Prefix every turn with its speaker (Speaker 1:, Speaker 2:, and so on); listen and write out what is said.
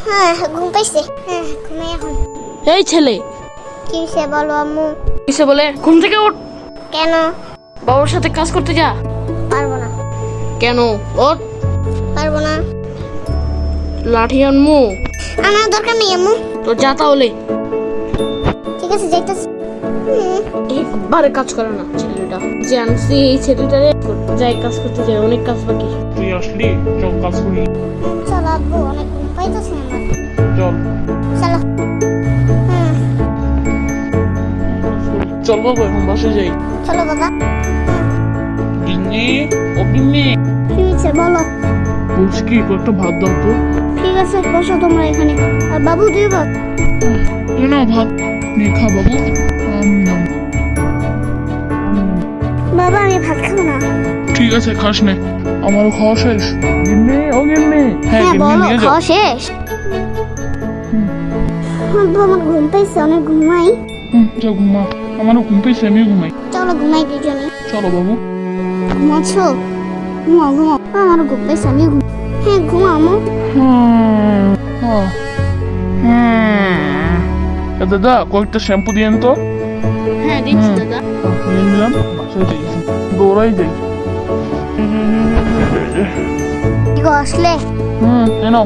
Speaker 1: হ্যাঁ ঘুম পাইছে। হ্যাঁ ঘুমাই এখন।
Speaker 2: এই ছেলে,
Speaker 1: কি সে বলো আম্মু?
Speaker 2: কিসে বলে ঘুম থেকে ওঠ,
Speaker 1: কেন?
Speaker 2: বাবার সাথে কাজ করতে যা।
Speaker 1: পারবো না।
Speaker 2: কেন? ওঠ।
Speaker 1: পারবো না।
Speaker 2: লাঠি আনমু।
Speaker 1: আমার দরকার নেই আম্মু।
Speaker 2: তো যা তাহলে।
Speaker 1: ঠিক আছে যাইতাছি।
Speaker 2: একবারে কাজ করে না ছেলেটা, যে আনছি এই ছেলেটারে যাই কাজ করতে যায়, অনেক কাজ বাকি।
Speaker 3: তুই আসলি, চল কাজ করি।
Speaker 1: চলো আব্বু, অনেক ঘুম পাইতেছে আমার।
Speaker 3: চল
Speaker 1: চলো।
Speaker 3: চল বাবা, এখন বাসে যাই।
Speaker 1: চলো বাবা।
Speaker 3: গিন্নি, ও গিন্নি,
Speaker 1: কি হয়েছে বলো?
Speaker 3: বলছি কি কয়েকটা ভাত দাও তো।
Speaker 1: ঠিক আছে বসো তোমরা এখানে। আর বাবু দুই ভাত।
Speaker 3: এই নাও ভাত, নিয়ে খা বাবু।
Speaker 1: বাবা আমি ভাত খাবো না।
Speaker 3: ঠিক আছে খাস নে, আমারও খাওয়া শেষ। গিন্নি, ও গিন্নি।
Speaker 1: হ্যাঁ
Speaker 3: গিন্নি
Speaker 1: বলো,
Speaker 3: নিয়ে যাও।
Speaker 1: খাওয়া শেষ? আব্বু আমার ঘুম পাইছে, অনেক ঘুমাই।
Speaker 3: যা ঘুমা, আমারও ঘুম পেয়েছে, আমিও ঘুমাই।
Speaker 1: চলো ঘুমাই দুজনে।
Speaker 3: চলো বাবু।
Speaker 1: ঘুমাচ্ছো? ঘুমাও ঘুমাও, আমার ঘুম পাইছে, আমি ঘুম। হ্যাঁ ঘুমাও আম্মু।
Speaker 3: দাদা কয়েকটা শ্যাম্পু দিয়েন তো।
Speaker 2: হ্যাঁ দিচ্ছি দাদা।
Speaker 3: নিয়ে নিলাম, বাসায় যাই, দৌড়াই যাই।
Speaker 1: কি গো আসলে?
Speaker 3: এ নাও।